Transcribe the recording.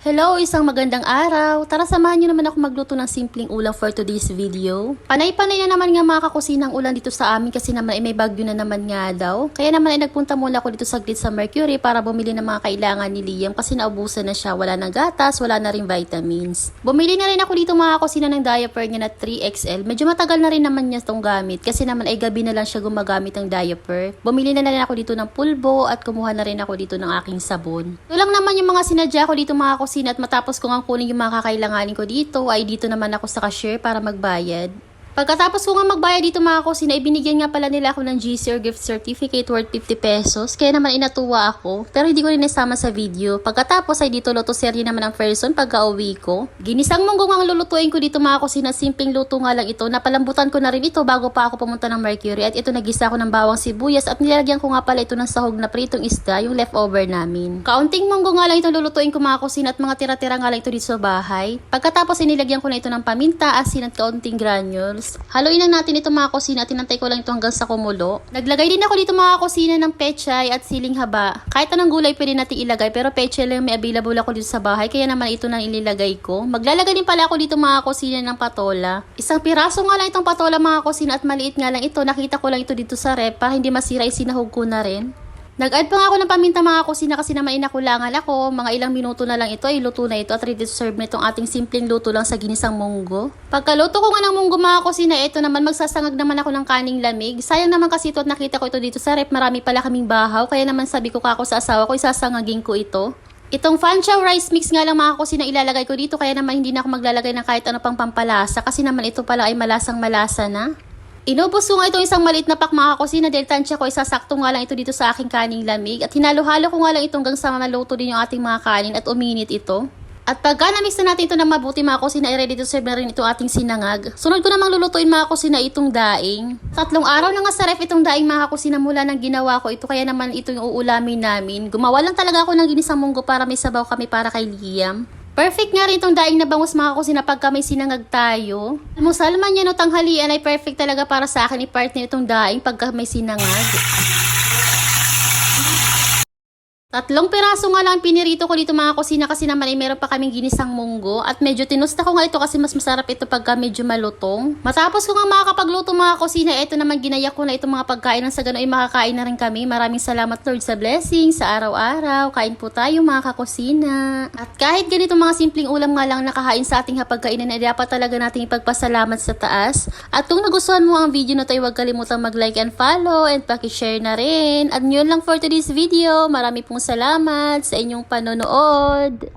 Hello, isang magandang araw. Tara samahan niyo naman ako magluto ng simpleng ulam for today's video. Panay-panay na naman nga mga kakusinang ulan dito sa amin kasi naman ay may bagyo na naman nga daw. Kaya naman ay nagpunta muna ako dito saglit sa Mercury para bumili ng mga kailangan ni Liam kasi naubusan na siya. Wala ng gatas, wala na rin vitamins. Bumili na rin ako dito mga kusina ng diaper niya na 3XL. Medyo matagal na rin naman niya itong gamit kasi naman ay gabi na lang siya gumagamit ng diaper. Bumili na rin ako dito ng pulbo at kumuha na rin ako dito ng aking sabon. Ito lang naman yung mga sinadya ko dito mga kusina at matapos ko nga kunin yung mga kakailanganin ko dito ay dito naman ako sa cashier para magbayad. Pagkatapos ko nga magbayad dito mga kusina, ibinigyan nga pala nila ako ng GC or gift certificate worth 50 pesos. Kaya naman inatuwa ako, pero hindi ko rin nasama sa video. Pagkatapos ay dito loto serye naman ang person pagka-uwi ko. Ginisang munggo nga ang lulutuin ko dito mga kusina, simpleng luto nga lang ito. Napalambutan ko na rin ito bago pa ako pumunta ng Mercury. At ito nagisa ko ng bawang sibuyas at nilagyan ko nga pala ito ng sahog na pritong isda, yung leftover namin. Kaunting munggo nga lang itong lulutuin ko mga kusina at mga tira-tira nga lang ito dito sa bahay. Pagkatapos inilagyan ko na ito ng paminta, asin at kaunting granules. Haluin lang natin ito mga kusina at tinantay ko lang ito hanggang sa kumulo. Naglagay din ako dito mga kusina ng pechay at siling haba. Kahit anong gulay pwede natin ilagay pero pechay lang may available ako dito sa bahay kaya naman ito na ililagay ko. Maglalagay din pala ako dito mga kusina ng patola. Isang piraso nga lang itong patola mga kusina at maliit nga lang ito. Nakita ko lang ito dito sa rep para hindi masira isinahog ko na rin. Nag-add pa nga ako ng paminta mga kusina kasi naman inakulangan ako. Mga ilang minuto na lang ito ay luto na ito at ready to serve na itong ating simpleng luto lang sa ginisang munggo. Pagkaluto ko nga ng munggo mga kusina, ito naman magsasangag naman ako ng kaning lamig. Sayang naman kasi ito at nakita ko ito dito sa rep. Marami pala kaming bahaw kaya naman sabi ko kako sa asawa ko isasangagin ko ito. Itong Fanchow rice mix nga lang mga kusina ilalagay ko dito kaya naman hindi na ako maglalagay ng kahit ano pang pampalasa kasi naman ito pala ay malasang malasa na. Inubos ko nga itong isang maliit na pak mga kusina dahil tansya ko isasakto nga lang ito dito sa aking kaning lamig at hinalo-halo ko nga lang itong hanggang sa maluto din yung ating mga kanin at uminit ito. At pagka na-mix na natin ito ng mabuti mga kusina ay ready to serve na rin itong ating sinangag. Sunod ko namang lulutuin mga kusina itong daing. 3 araw na nga sa ref itong daing mga kusina mula nang ginawa ko ito kaya naman ito yung uulamin namin. Gumawa lang talaga ako ng ginisang munggo para may sabaw kami para kay Liam. Perfect nga rin itong daing na bangus mga kusina pagka may sinangag tayo. Almusal man yan o tanghalian ay perfect talaga para sa akin i-partner itong daing pagka may sinangag. 3 piraso nga lang pinirito ko dito mga kusina kasi naman ay meron pa kaming ginisang munggo at medyo tinusta ko nga ito kasi mas masarap ito pagka medyo malutong. Matapos ko nga makakapagluto mga kusina, ito naman ginaya ko na itong mga pagkain ng sa gano'n ay makakain na rin kami. Maraming salamat Lord sa blessing sa araw-araw. Kain po tayo mga kakusina. At kahit ganito mga simpleng ulam nga lang nakahain sa ating hapagkainan ay dapat talaga nating ipagpasalamat sa taas. At kung nagustuhan mo ang video na tayo huwag kalimutang mag-like and follow and paki-share na rin. At yun lang for today's video. Marami pong salamat sa inyong panonood.